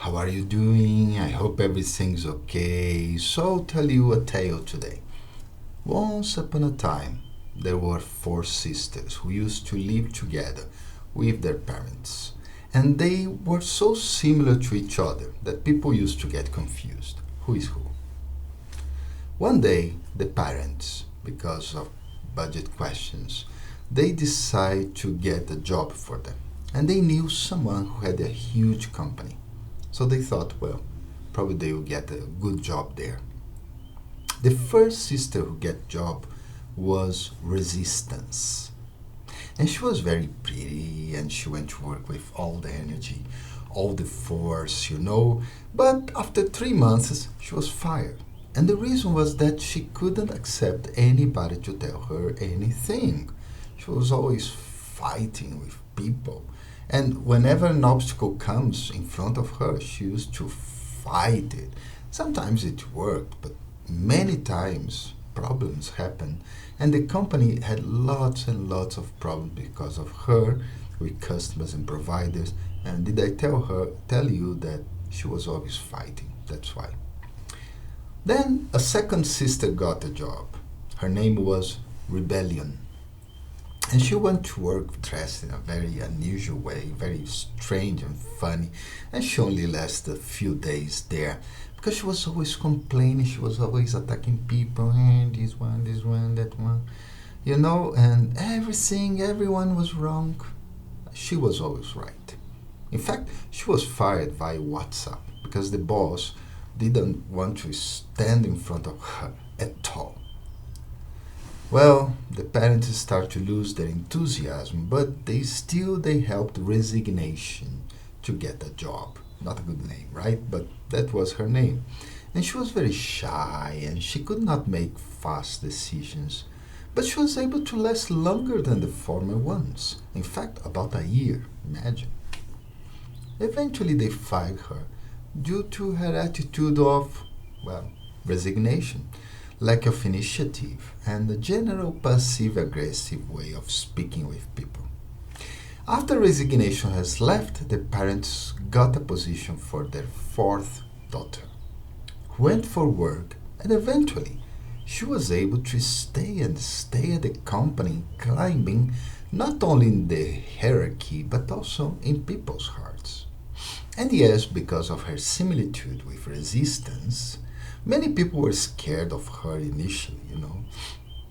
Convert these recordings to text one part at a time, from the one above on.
How are you doing? I hope everything's okay. So I'll tell you a tale today. Once upon a time, there were four sisters who used to live together with their parents. And they were so similar to each other that people used to get confused. Who is who? One day, the parents, because of budget questions, they decide to get a job for them. And they knew someone who had a huge company. So they thought, well, probably they will get a good job there. The first sister who got job was Resistance. And she was very pretty and she went to work with all the energy, all the force. But after 3 months, she was fired. And the reason was that she couldn't accept anybody to tell her anything. She was always fighting with people. And whenever an obstacle comes in front of her, she used to fight it. Sometimes it worked, but many times problems happened. And the company had lots and lots of problems because of her with customers and providers. And did I tell you that she was always fighting? That's why. Then a second sister got a job. Her name was Rebellion. And she went to work dressed in a very unusual way, very strange and funny. And she only lasted a few days there because she was always complaining. She was always attacking people. And this one, that one. And everyone was wrong. She was always right. In fact, she was fired via WhatsApp because the boss didn't want to stand in front of her at all. Well, the parents start to lose their enthusiasm, but they helped Resignation to get a job. Not a good name, right? But that was her name. And she was very shy and she could not make fast decisions. But she was able to last longer than the former ones. In fact, about a year, imagine. Eventually they fired her due to her attitude of, resignation, lack of initiative, and a general passive-aggressive way of speaking with people. After Resignation has left, the parents got a position for their fourth daughter, who went for work, and eventually she was able to stay at the company, climbing not only in the hierarchy but also in people's hearts. And yes, because of her similitude with Resistance, many people were scared of her initially.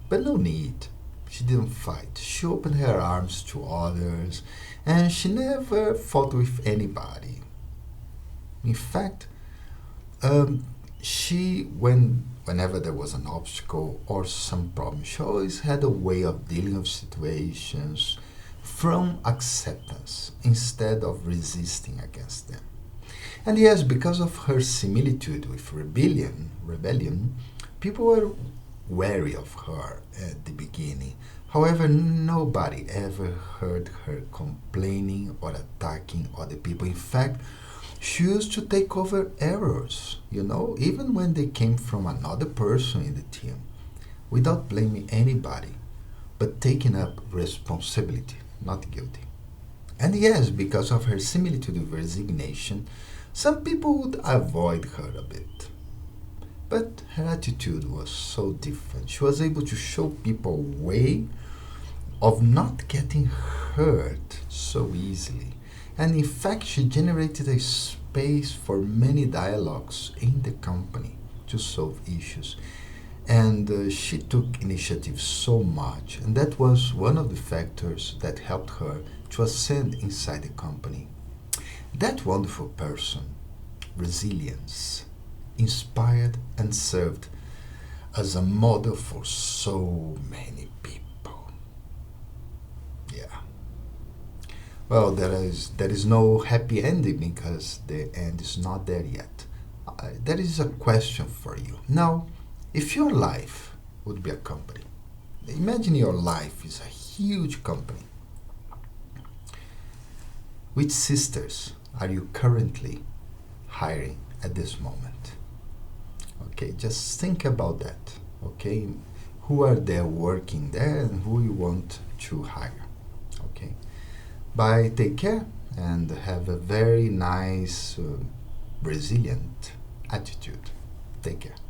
But no need. She didn't fight. She opened her arms to others, and she never fought with anybody. In fact, whenever there was an obstacle or some problem, she always had a way of dealing with situations from acceptance instead of resisting against them. And yes, because of her similitude with rebellion, people were wary of her at the beginning. However, nobody ever heard her complaining or attacking other people. In fact, she used to take over errors, even when they came from another person in the team, without blaming anybody, but taking up responsibility, not guilty. And yes, because of her similitude with Resignation, some people would avoid her a bit. But her attitude was so different. She was able to show people a way of not getting hurt so easily. And in fact, she generated a space for many dialogues in the company to solve issues. And she took initiative so much. And that was one of the factors that helped her to ascend inside the company. That wonderful person, Resilience, inspired and served as a model for so many people. Yeah. Well, there is no happy ending because the end is not there yet. There is a question for you. Now, if your life would be a company, imagine your life is a huge company. Which sisters are you currently hiring at this moment? Okay, just think about that. Okay, who are there working there and who you want to hire? Okay, bye, take care, and have a very nice resilient attitude. Take care.